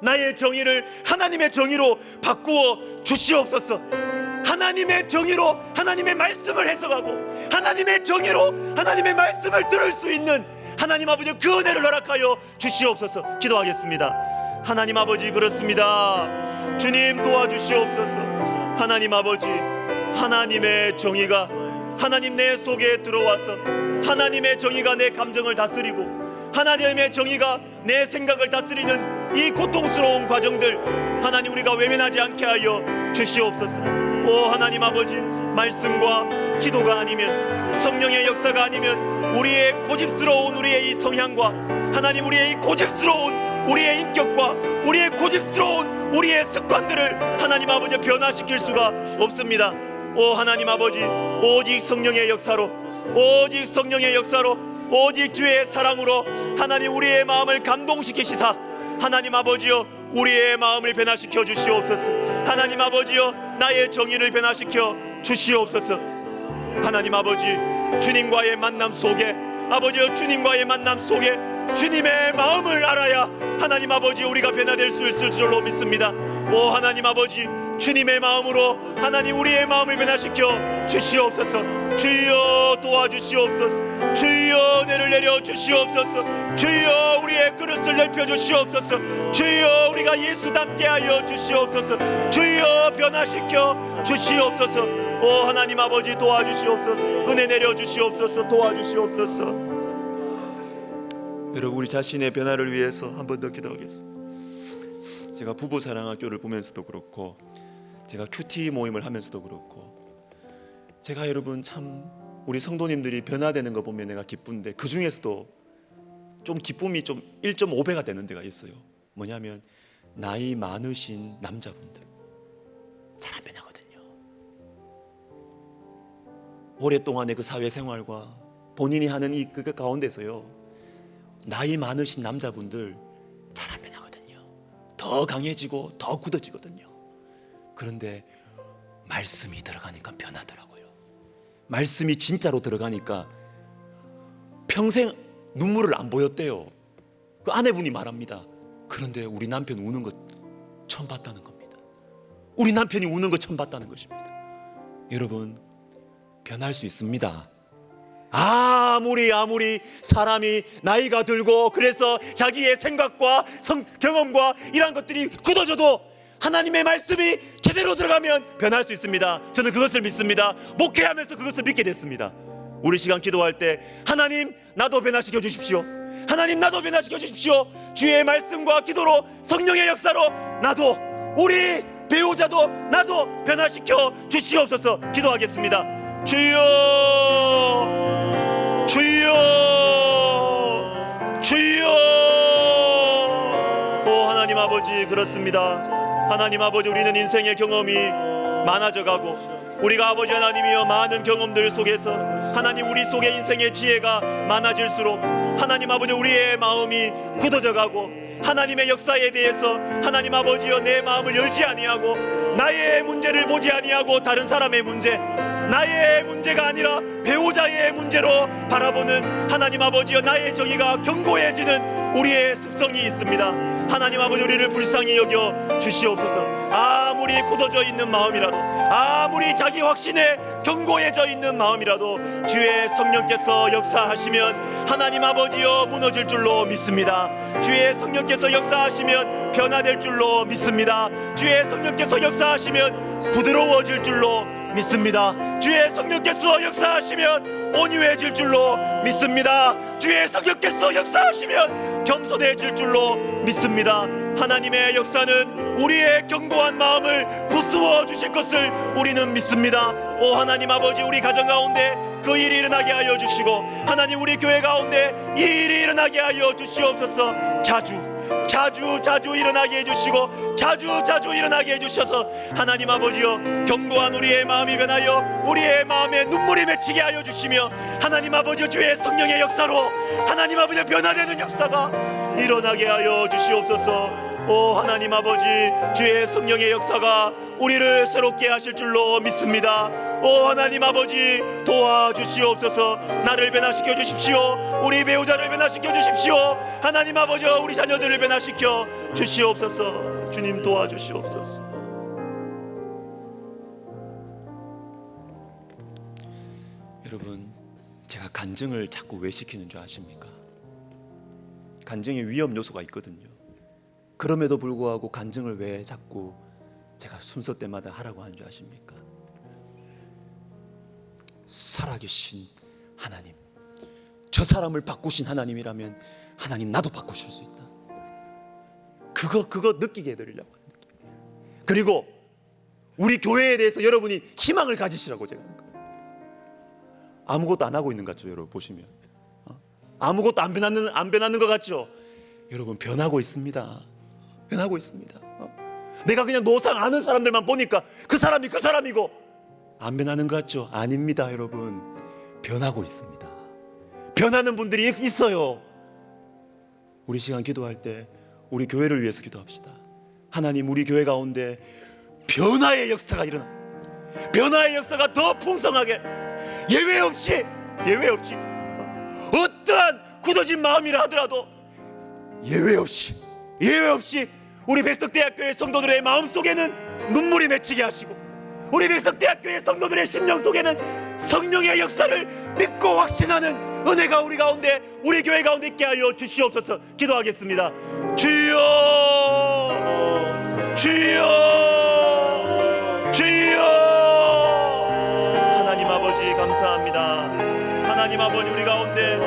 나의 정의를 하나님의 정의로 바꾸어 주시옵소서. 하나님의 정의로 하나님의 말씀을 해석하고 하나님의 정의로 하나님의 말씀을 들을 수 있는 하나님 아버지 그 은혜를 허락하여 주시옵소서. 기도하겠습니다. 하나님 아버지, 그렇습니다. 주님 도와주시옵소서. 하나님 아버지, 하나님의 정의가 하나님 내 속에 들어와서 하나님의 정의가 내 감정을 다스리고 하나님의 정의가 내 생각을 다스리는 이 고통스러운 과정들 하나님 우리가 외면하지 않게 하여 주시옵소서. 오 하나님 아버지, 말씀과 기도가 아니면, 성령의 역사가 아니면 우리의 고집스러운 우리의 이 성향과 하나님 우리의 이 고집스러운 우리의 인격과 우리의 고집스러운 우리의 습관들을 하나님 아버지 변화시킬 수가 없습니다. 오 하나님 아버지, 오직 성령의 역사로, 오직 성령의 역사로, 오직 주의 사랑으로 하나님 우리의 마음을 감동시키시사 하나님 아버지여 우리의 마음을 변화시켜 주시옵소서. 하나님 아버지여 나의 정의를 변화시켜 주시옵소서. 하나님 아버지, 주님과의 만남 속에 아버지여 주님과의 만남 속에 주님의 마음을 알아야 하나님 아버지 우리가 변화될 수 있을 줄로 믿습니다. 오 하나님 아버지, 주님의 마음으로 하나님 우리의 마음을 변화시켜 주시옵소서. 주여 도와주시옵소서. 주여 은혜를 내려 주시옵소서. 주여 우리의 그릇을 넓혀 주시옵소서. 주여 우리가 예수 닮게 하여 주시옵소서. 주여 변화시켜 주시옵소서. 오 하나님 아버지 도와주시옵소서. 은혜 내려 주시옵소서. 도와주시옵소서. 여러분, 우리 자신의 변화를 위해서 한 번 더 기도하겠습니다. 제가 부부사랑학교를 보면서도 그렇고 제가 큐티 모임을 하면서도 그렇고 제가 여러분 참 우리 성도님들이 변화되는 거 보면 내가 기쁜데 그 중에서도 좀 기쁨이 좀 1.5배가 되는 데가 있어요. 뭐냐면 나이 많으신 남자분들 잘 안 변하거든요. 오랫동안의 그 사회생활과 본인이 하는 이 그 가운데서요, 나이 많으신 남자분들 잘 안 변하거든요. 더 강해지고 더 굳어지거든요. 그런데 말씀이 들어가니까 변하더라고요. 말씀이 진짜로 들어가니까 평생 눈물을 안 보였대요. 그 아내분이 말합니다. 그런데 우리 남편 우는 거 처음 봤다는 겁니다. 우리 남편이 우는 거 처음 봤다는 것입니다. 여러분, 변할 수 있습니다. 아무리 사람이 나이가 들고 그래서 자기의 생각과 경험과 이런 것들이 굳어져도 하나님의 말씀이 제대로 들어가면 변할 수 있습니다. 저는 그것을 믿습니다. 목회하면서 그것을 믿게 됐습니다. 우리 시간 기도할 때 하나님 나도 변화시켜 주십시오. 하나님 나도 변화시켜 주십시오. 주의 말씀과 기도로 성령의 역사로 나도, 우리 배우자도 나도 변화시켜 주시옵소서. 기도하겠습니다. 주여, 주여, 주여. 오 하나님 아버지, 그렇습니다. 하나님 아버지, 우리는 인생의 경험이 많아져가고 우리가 아버지 하나님이여 많은 경험들 속에서 하나님 우리 속에 인생의 지혜가 많아질수록 하나님 아버지 우리의 마음이 굳어져가고 하나님의 역사에 대해서 하나님 아버지여 내 마음을 열지 아니하고 나의 문제를 보지 아니하고 다른 사람의 문제, 나의 문제가 아니라 배우자의 문제로 바라보는 하나님 아버지여 나의 정의가 견고해지는 우리의 습성이 있습니다. 하나님 아버지, 우리를 불쌍히 여겨 주시옵소서. 아무리 굳어져 있는 마음이라도, 아무리 자기 확신에 견고해져 있는 마음이라도 주의 성령께서 역사하시면 하나님 아버지여 무너질 줄로 믿습니다. 주의 성령께서 역사하시면 변화될 줄로 믿습니다. 주의 성령께서 역사하시면 부드러워질 줄로 믿습니다. 주의 성령께서 역사하시면 온유해질 줄로 믿습니다. 주의 성령께서 역사하시면 겸손해질 줄로 믿습니다. 하나님의 역사는 우리의 견고한 마음을 부수어 주실 것을 우리는 믿습니다. 오 하나님 아버지, 우리 가정 가운데 그 일이 일어나게 하여 주시고, 하나님 우리 교회 가운데 이 일이 일어나게 하여 주시옵소서. 자주 일어나게 해주시고, 자주 일어나게 해주셔서 하나님 아버지여, 견고한 우리의 마음이 변하여 우리의 마음에 눈물이 맺히게 하여 주시며, 하나님 아버지 주의 성령의 역사로 하나님 아버지 변화되는 역사가 일어나게 하여 주시옵소서. 오 하나님 아버지, 주의 성령의 역사가 우리를 새롭게 하실 줄로 믿습니다. 오 하나님 아버지, 도와주시옵소서. 나를 변화시켜 주십시오. 우리 배우자를 변화시켜 주십시오. 하나님 아버지, 우리 자녀들을 변화시켜 주시옵소서. 주님 도와주시옵소서. 여러분, 제가 간증을 자꾸 왜 시키는 줄 아십니까? 간증에 위험 요소가 있거든요. 그럼에도 불구하고 간증을 왜 자꾸 제가 순서 때마다 하라고 하는 줄 아십니까? 살아계신 하나님, 저 사람을 바꾸신 하나님이라면 하나님 나도 바꾸실 수 있다. 그거 느끼게 해드리려고 하는 느낌이에요. 그리고 우리 교회에 대해서 여러분이 희망을 가지시라고 제가 하는 거예요. 아무것도 안 하고 있는 것 같죠, 여러분 보시면. 아무것도 안 변하는 것 같죠? 여러분 변하고 있습니다. 변하고 있습니다. 내가 그냥 노상 아는 사람들만 보니까 그 사람이 그 사람이고 안 변하는 것 같죠? 아닙니다, 여러분. 변하고 있습니다. 변하는 분들이 있어요. 우리 시간 기도할 때 우리 교회를 위해서 기도합시다. 하나님, 우리 교회 가운데 변화의 역사가 일어나, 변화의 역사가 더 풍성하게, 예외 없이 어떠한 굳어진 마음이라 하더라도 예외 없이 우리 백석대학교의 성도들의 마음속에는 눈물이 맺히게 하시고, 우리 백석대학교의 성도들의 심령 속에는 성령의 역사를 믿고 확신하는 은혜가 우리 가운데, 우리 교회 가운데 있게 하여 주시옵소서. 기도하겠습니다. 주여, 주여, 주여. 하나님 아버지 감사합니다. 하나님 아버지, 우리 가운데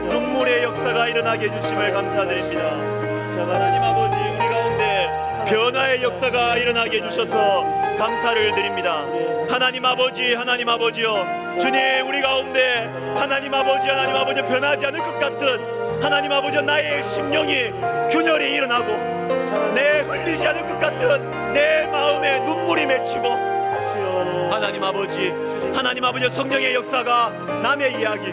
눈물의 역사가 일어나게 해주심을 감사드립니다. 하나님 아버지, 우리 가운데 변화의 역사가 일어나게 해주셔서 감사를 드립니다. 하나님 아버지, 하나님 아버지요, 주님, 우리 가운데 하나님 아버지 변하지 않을 것 같은 하나님 아버지, 나의 심령이 균열이 일어나고 내 흘리지 않을 것 같은 내 마음에 눈물이 맺히고, 하나님 아버지 성령의 역사가 남의 이야기,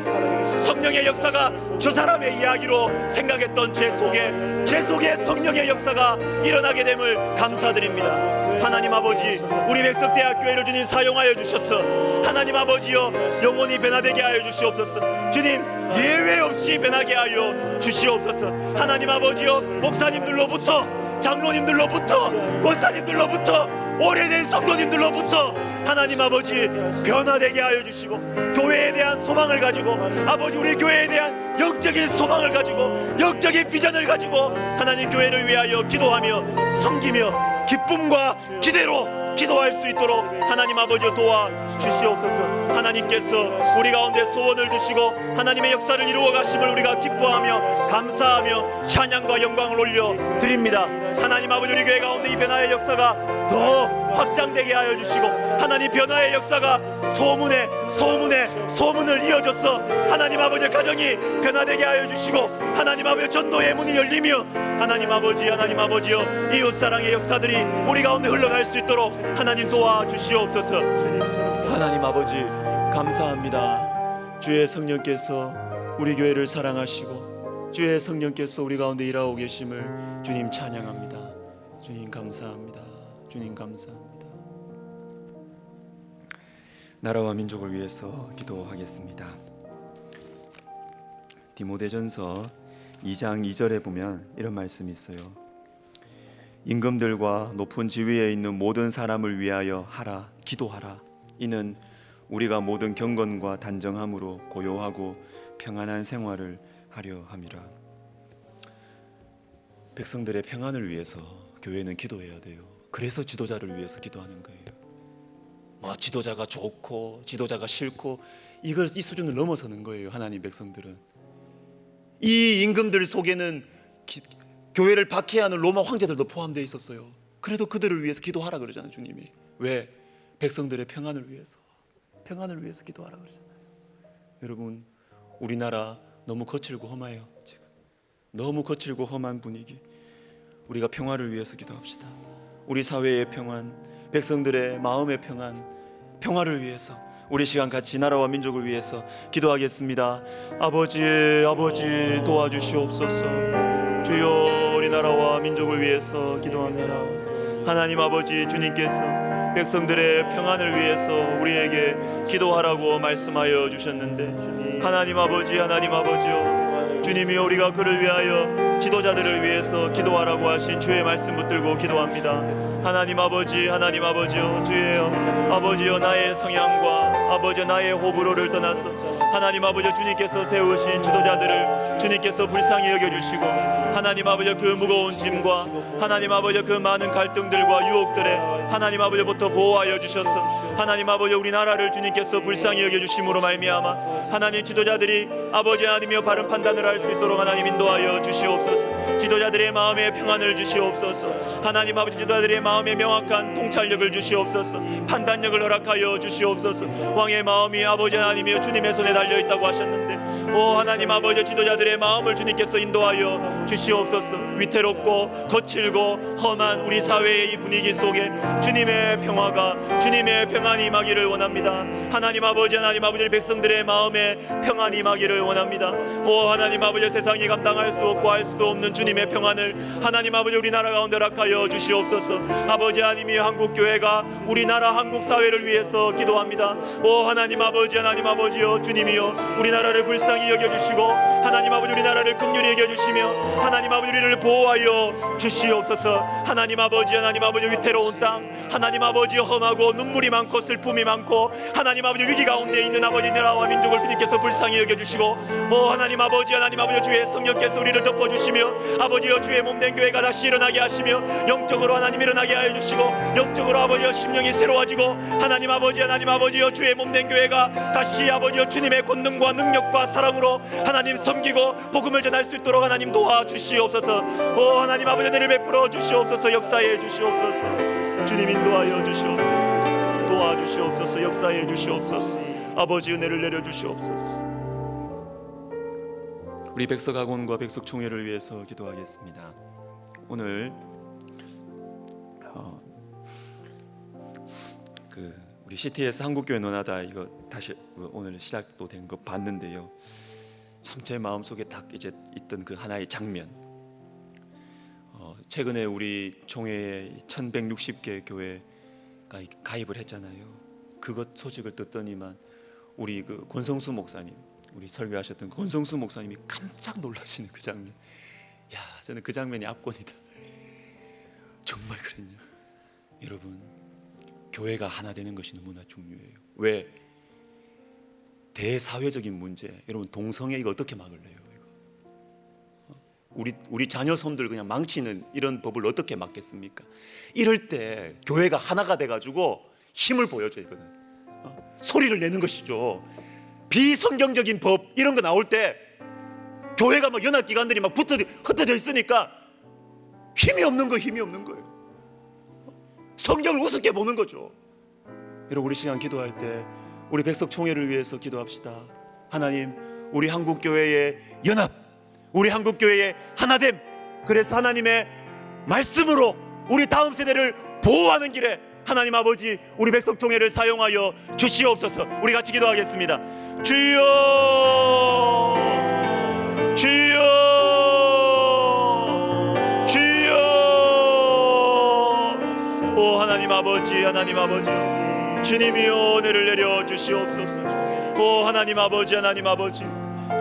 성령의 역사가 저 사람의 이야기로 생각했던 제 속에 성령의 역사가 일어나게 됨을 감사드립니다. 하나님 아버지, 우리 백석대학교회를 주님 사용하여 주셔서 하나님 아버지여, 영원히 변화되게 하여 주시옵소서. 주님, 예외 없이 변하게 하여 주시옵소서. 하나님 아버지여, 목사님들로부터, 장로님들로부터, 권사님들로부터, 오래된 성도님들로부터 하나님 아버지 변화되게 하여 주시고, 교회에 대한 소망을 가지고, 아버지 우리 교회에 대한 영적인 소망을 가지고, 영적인 비전을 가지고 하나님 교회를 위하여 기도하며 섬기며 기쁨과 기대로 기도할 수 있도록 하나님 아버지 도와주시옵소서. 하나님께서 우리 가운데 소원을 주시고 하나님의 역사를 이루어 가심을 우리가 기뻐하며 감사하며 찬양과 영광을 올려 드립니다. 하나님 아버지, 우리 교회 가운데 이 변화의 역사가 더 확장되게 하여 주시고, 하나님 변화의 역사가 소문을 이어줘서 하나님 아버지 가정이 변화되게 하여 주시고, 하나님 아버지 전도의 문이 열리며 하나님 아버지여, 이웃사랑의 역사들이 우리 가운데 흘러갈 수 있도록 하나님 도와주시옵소서. 하나님 아버지 감사합니다. 주의 성령께서 우리 교회를 사랑하시고 주의 성령께서 우리 가운데 일하고 계심을 주님 찬양합니다. 주님 감사합니다. 주님 감사합니다. 나라와 민족을 위해서 기도하겠습니다. 디모데전서 2장 2절에 보면 이런 말씀이 있어요. 임금들과 높은 지위에 있는 모든 사람을 위하여 하라, 기도하라. 이는 우리가 모든 경건과 단정함으로 고요하고 평안한 생활을 하려 함이라. 백성들의 평안을 위해서 교회는 기도해야 돼요. 그래서 지도자를 위해서 기도하는 거예요. 지도자가 좋고 지도자가 싫고 이 수준을 넘어서는 거예요. 하나님 백성들은 이 임금들 속에는 교회를 박해하는 로마 황제들도 포함되어 있었어요. 그래도 그들을 위해서 기도하라 그러잖아요, 주님이. 왜? 백성들의 평안을 위해서 기도하라 그러잖아요. 여러분, 우리나라 너무 거칠고 험해요. 지금 너무 거칠고 험한 분위기. 우리가 평화를 위해서 기도합시다. 우리 사회의 평안, 백성들의 마음의 평안, 평화를 위해서 우리 시간 같이 나라와 민족을 위해서 기도하겠습니다. 아버지 도와주시옵소서. 주여, 우리 나라와 민족을 위해서 기도합니다. 하나님 아버지, 주님께서 백성들의 평안을 위해서 우리에게 기도하라고 말씀하여 주셨는데, 하나님 아버지요, 주님이여, 우리가 그를 위하여 지도자들을 위해서 기도하라고 하신 주의 말씀 붙들고 기도합니다. 하나님 아버지요, 주여 아버지요, 나의 성향과 아버지 나의 호불호를 떠나서 하나님 아버지, 주님께서 세우신 지도자들을 주님께서 불쌍히 여겨주시고, 하나님 아버지 그 무거운 짐과 하나님 아버지 그 많은 갈등들과 유혹들에 하나님 아버지부터 보호하여 주셔서 하나님 아버지 우리나라를 주님께서 불쌍히 여겨주심으로 말미암아 하나님 지도자들이 아버지 하나님이여 바른 판단을 할 수 있도록 하나님 인도하여 주시옵소서. 지도자들의 마음에 평안을 주시옵소서. 하나님 아버지, 지도자들의 마음에 명확한 통찰력을 주시옵소서. 판단력을 허락하여 주시옵소서. 왕의 마음이 아버지 하나님이여 주님의 손에 달려있다고 하셨는데, 오 하나님 아버지, 지도자들의 마음을 주님께서 인도하여 주시옵소서. 위태롭고 거칠고 험한 우리 사회의 이 분위기 속에 주님의 평화가, 주님의 평안이 임하기를 원합니다. 하나님 아버지, 우리 백성들의 마음에 평안이 임하기를 원합니다. 오 하나님 아버지, 세상이 감당할 수 없고 할 수도 없는 주님의 평안을 하나님 아버지 우리나라 가운데 허락하여 주시옵소서. 아버지 하나님이 한국교회가 우리나라 한국사회를 위해서 기도합니다. 오 하나님 아버지요, 주님이여 우리나라를 불쌍히 여겨주시고 하나님 아버지 우리나라를 긍휼히 여겨주시며 하나님 아버지 우리를 보호하여 주시옵소서. 하나님 아버지 위태로운 땅, 하나님 아버지 험하고 눈물이 많고 슬픔이 많고 하나님 아버지 위기 가운데 있는 아버지 나라와 민족을 주님께서 불쌍히 여겨주시고, 오 하나님 아버지 주의 성령께서 우리를 덮어주시며 아버지여 주의 몸된 교회가 다시 일어나게 하시며 영적으로 하나님 일어나게 하여 주시고, 영적으로 아버지여 심령이 새로워지고 하나님 아버지여 주의 몸된 교회가 다시 아버지여 주님의 권능과 능력과 사랑으로 하나님 섬기고 복음을 전할 수 있도록 하나님 도와주시옵소서. 오 하나님 아버지, 은혜를 베풀어 주시옵소서. 역사해 주시옵소서. 주님 인도하여 주시옵소서. 도와주시옵소서. 역사해 주시옵소서. 아버지 은혜를 내려 주시옵소서. 우리 백석학원과 백석총회를 위해서 기도하겠습니다. 오늘 우리 CTS 한국교회 논하다 이거 다시 오늘 시작도 된 거 봤는데요. 참 제 마음속에 딱 이제 있던 그 하나의 장면. 최근에 우리 총회에 1160개 교회가 가입을 했잖아요. 그것 소식을 듣더니만 우리 그 권성수 목사님, 우리 설교하셨던 권성수 목사님이 깜짝 놀라시는 그 장면. 야, 저는 그 장면이 압권이다. 정말 그랬냐? 여러분, 교회가 하나 되는 것이 너무나 중요해요. 왜? 대사회적인 문제. 여러분, 동성애 이거 어떻게 막을래요? 우리 자녀 손들 그냥 망치는 이런 법을 어떻게 막겠습니까? 이럴 때 교회가 하나가 돼가지고 힘을 보여줘야 되거든. 소리를 내는 것이죠. 비성경적인 법 이런 거 나올 때 교회가 막 연합기관들이 막 흩어져 있으니까 힘이 없는 거예요. 성경을 우습게 보는 거죠. 여러분, 우리 시간 기도할 때 우리 백석총회를 위해서 기도합시다. 하나님, 우리 한국교회의 연합, 우리 한국교회의 하나됨, 그래서 하나님의 말씀으로 우리 다음 세대를 보호하는 길에 하나님 아버지 우리 백석총회를 사용하여 주시옵소서. 우리 같이 기도하겠습니다. 주여, 주여, 주여. 오 하나님 아버지, 주님이여 은혜를 내려 주시옵소서. 오 하나님 아버지,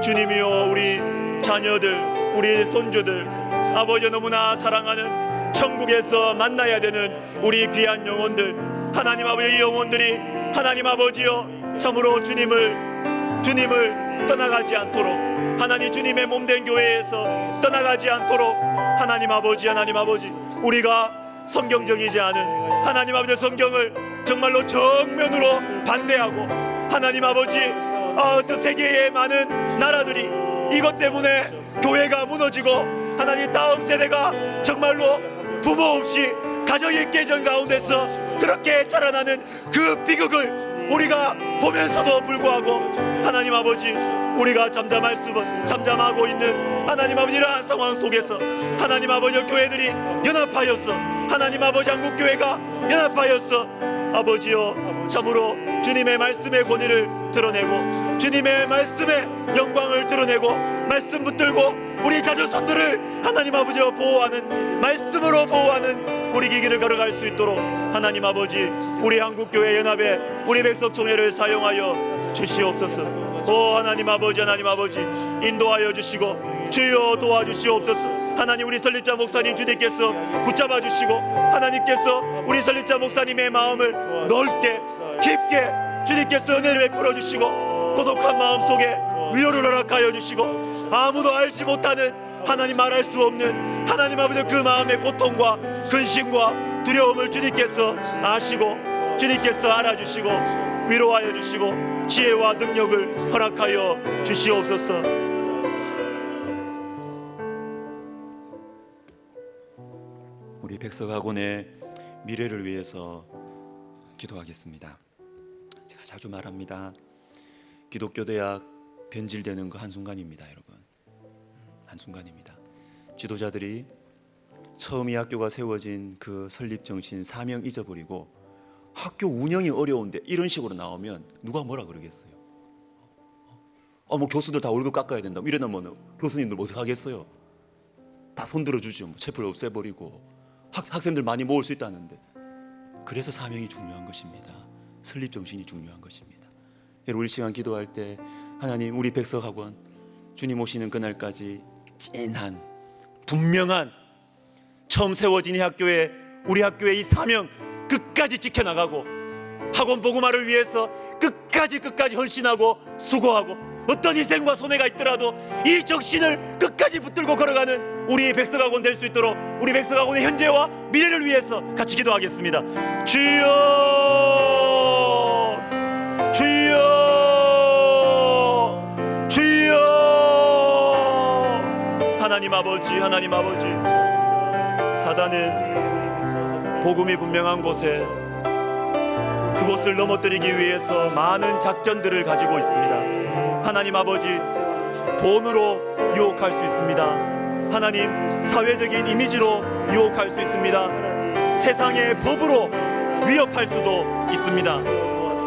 주님이여 우리 자녀들, 우리 손주들, 아버지 너무나 사랑하는 천국에서 만나야 되는 우리 귀한 영혼들, 하나님 아버지 이 영혼들이 하나님 아버지여 참으로 주님을 떠나가지 않도록, 하나님 주님의 몸된 교회에서 떠나가지 않도록 하나님 아버지 우리가 성경적이지 않은 하나님 아버지 성경을 정말로 정면으로 반대하고 하나님 아버지 저 세계의 많은 나라들이 이것 때문에 교회가 무너지고 하나님 다음 세대가 정말로 부모 없이 가정의 깨정 가운데서 그렇게 자라나는 그 비극을 우리가 보면서도 불구하고 하나님 아버지, 우리가 잠잠하고 있는 하나님 아버지 이러한 상황 속에서 하나님 아버지 교회들이 연합하여서 하나님 아버지 한국교회가 연합하여서 아버지여 참으로 주님의 말씀의 권위를 드러내고 주님의 말씀의 영광을 드러내고 말씀 붙들고 우리 자녀손들을 하나님 아버지여 보호하는 말씀으로 보호하는 우리 길을 걸어갈 수 있도록 하나님 아버지 우리 한국교회 연합의 우리 백석총회를 사용하여 주시옵소서. 오 하나님 아버지 인도하여 주시고 주여 도와주시옵소서. 하나님 우리 설립자 목사님 주님께서 붙잡아 주시고 하나님께서 우리 설립자 목사님의 마음을 넓게 깊게 주님께서 은혜를 베풀어 주시고 고독한 마음 속에 위로를 허락하여 주시고 아무도 알지 못하는 하나님 말할 수 없는 하나님 아버지 그 마음의 고통과 근심과 두려움을 주님께서 아시고 주님께서 알아주시고 위로하여 주시고 지혜와 능력을 허락하여 주시옵소서. 우리 백석학원의 미래를 위해서 기도하겠습니다. 제가 자주 말합니다. 기독교 대학 변질되는 거 한순간입니다, 여러분. 한순간입니다. 지도자들이 처음 이 학교가 세워진 그 설립 정신, 사명 잊어버리고 학교 운영이 어려운데 이런 식으로 나오면 누가 뭐라 그러겠어요? 뭐 교수들 다 월급 깎아야 된다. 이러면 교수님들 어떻게 하겠어요? 다 손들어 주죠. 체포를 없애버리고 학생들 많이 모을 수 있다는데. 그래서 사명이 중요한 것입니다. 설립 정신이 중요한 것입니다. 여러분 우리 시간 기도할 때 하나님 우리 백석학원 주님 오시는 그날까지 찐한 분명한 처음 세워진 이 학교에 우리 학교의 이 사명 끝까지 지켜나가고 학원 복음화를 위해서 끝까지 헌신하고 수고하고 어떤 희생과 손해가 있더라도 이 정신을 끝까지 붙들고 걸어가는 우리 백석학원 될 수 있도록 우리 백석학원의 현재와 미래를 위해서 같이 기도하겠습니다. 주여 주여 주여 하나님 아버지 사단은 복음이 분명한 곳에 그곳을 넘어뜨리기 위해서 많은 작전들을 가지고 있습니다. 하나님 아버지 돈으로 유혹할 수 있습니다. 하나님 사회적인 이미지로 유혹할 수 있습니다. 세상의 법으로 위협할 수도 있습니다.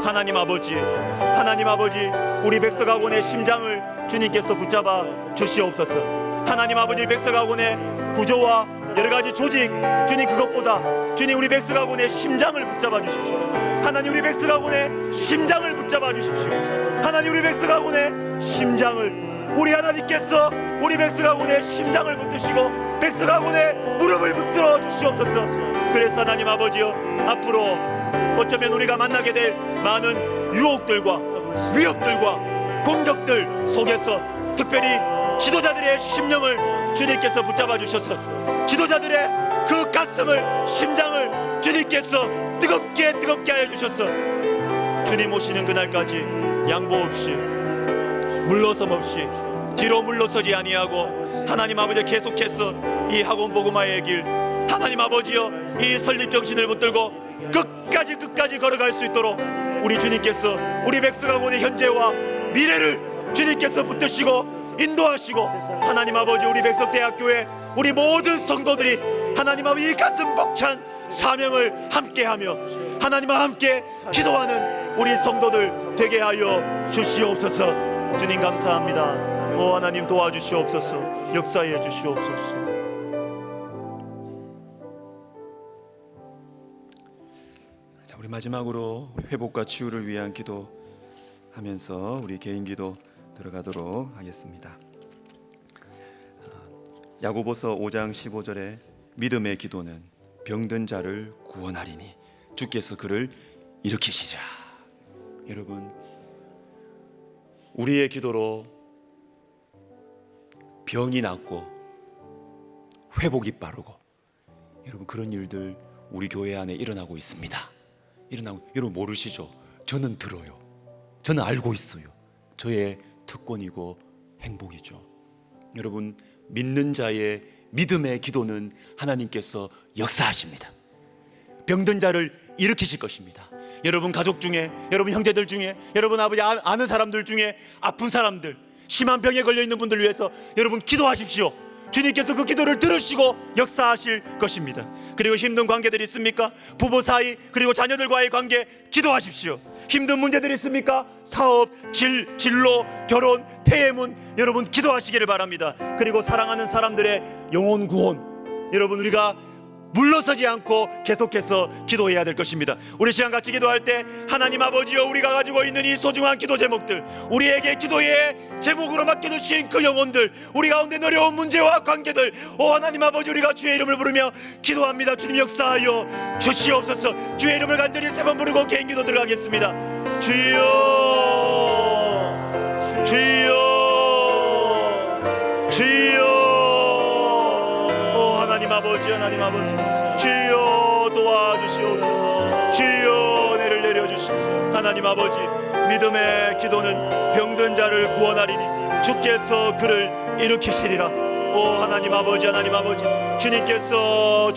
하나님 아버지 우리 백석학원의 심장을 주님께서 붙잡아 주시옵소서. 하나님 아버지 백석학원의 구조와 여러가지 조직 주님 그것보다 주님 우리 백석학원의 심장을 붙잡아 주십시오. 하나님 우리 백석학원의 심장을 붙잡아 주십시오. 하나님 우리 백석학원의 심장을 우리 하나님께서 우리 백석학원의 심장을 붙드시고 백석학원의 무릎을 붙들어 주시옵소서. 그래서 하나님 아버지여 앞으로 어쩌면 우리가 만나게 될 많은 유혹들과 위협들과 공격들 속에서 특별히 지도자들의 심령을 주님께서 붙잡아 주셔서 지도자들의 그 가슴을 심장을 주님께서 뜨겁게 하여 주셔서 주님 오시는 그날까지 양보 없이 물러섬 없이 뒤로 물러서지 아니하고 하나님 아버지 계속해서 이 학원 복음화의 길 하나님 아버지여 이 설립 정신을 붙들고 끝까지 걸어갈 수 있도록 우리 주님께서 우리 백석학원의 현재와 미래를 주님께서 붙드시고 인도하시고 하나님 아버지 우리 백석대학교의 우리 모든 성도들이 하나님 아버지 이 가슴 벅찬 사명을 함께하며 하나님과 함께 기도하는 우리 성도들 되게 하여 주시옵소서. 주님 감사합니다. 오 하나님 도와주시옵소서. 역사해 주시옵소서. 자, 우리 마지막으로 우리 회복과 치유를 위한 기도하면서 우리 개인 기도 들어가도록 하겠습니다. 야고보서 5장 15절에 믿음의 기도는 병든 자를 구원하리니 주께서 그를 일으키시자. 여러분 우리의 기도로 병이 낫고 회복이 빠르고 여러분 그런 일들 우리 교회 안에 일어나고 있습니다. 여러분 모르시죠? 저는 들어요. 저는 알고 있어요. 저의 특권이고 행복이죠. 여러분 믿는 자의 믿음의 기도는 하나님께서 역사하십니다. 병든 자를 일으키실 것입니다. 여러분 가족 중에, 여러분 형제들 중에, 여러분 아버지 아는 사람들 중에 아픈 사람들, 심한 병에 걸려 있는 분들 위해서 여러분 기도하십시오. 주님께서 그 기도를 들으시고 역사하실 것입니다. 그리고 힘든 관계들 있습니까? 부부 사이, 그리고 자녀들과의 관계 기도하십시오. 힘든 문제들 있습니까? 사업, 진로, 결혼, 태해문, 여러분 기도하시기를 바랍니다. 그리고 사랑하는 사람들의 영혼 구원, 여러분 우리가 물러서지 않고 계속해서 기도해야 될 것입니다. 우리 시간 같이 기도할 때 하나님 아버지여, 우리가 가지고 있는 이 소중한 기도 제목들, 우리에게 기도의 제목으로 맡겨주신 그 영혼들, 우리 가운데 어려운 문제와 관계들, 오 하나님 아버지, 우리가 주의 이름을 부르며 기도합니다. 주님 역사하여 주시옵소서. 주의 이름을 간절히 3번 부르고 개인 기도 들어가겠습니다. 주여, 주여, 주여. 하나님 아버지, 하나님 아버지, 주여 도와주시옵소서. 주여 은혜를 내려주시옵소서. 하나님 아버지, 믿음의 기도는 병든 자를 구원하리니 주께서 그를 일으키시리라. 오 하나님 아버지, 하나님 아버지, 주님께서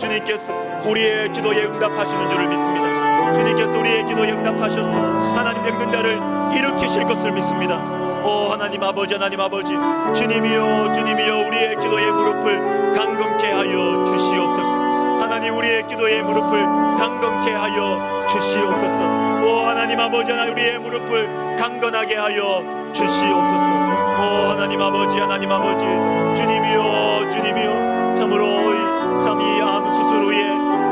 우리의 기도에 응답하시는 줄을 믿습니다. 주님께서 우리의 기도에 응답하셔서 하나님 병든 자를 일으키실 것을 믿습니다. 오 하나님 아버지, 하나님 아버지, 주님이여, 주님이여, 우리의 기도의 무릎을 강건케 하여 주시옵소서. 하나님 우리의 기도의 무릎을 강건케 하여 주시옵소서. 오 하나님 아버지, 하나님 우리의 무릎을 강건하게 하여 주시옵소서. 오 하나님 아버지, 하나님 아버지, 주님이여, 주님이여, 참으로 이 암 수술 후에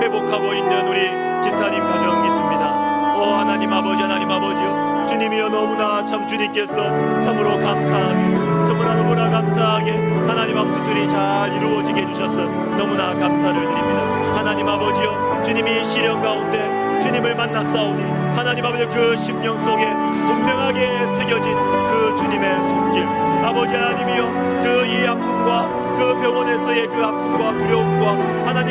회복하고 있는 우리 집사님 가정 있습니다. 오 하나님 아버지, 하나님 아버지요, 주님이여, 너무나 참 주님께서 참으로 감사하게, 너무나 감사하게 하나님 암 수술이 잘 이루어지게 해주셔서 너무나 감사를 드립니다. 하나님 아버지여, 주님이 시련 가운데 주님을 만났사오니 하나님 아버지, 그 심령 속에 분명하게 새겨진 그 주님의 손길, 아버지 하나님이여, 그 이 아픔과 그 병원에서의 그 아픔과 두려움과 하나님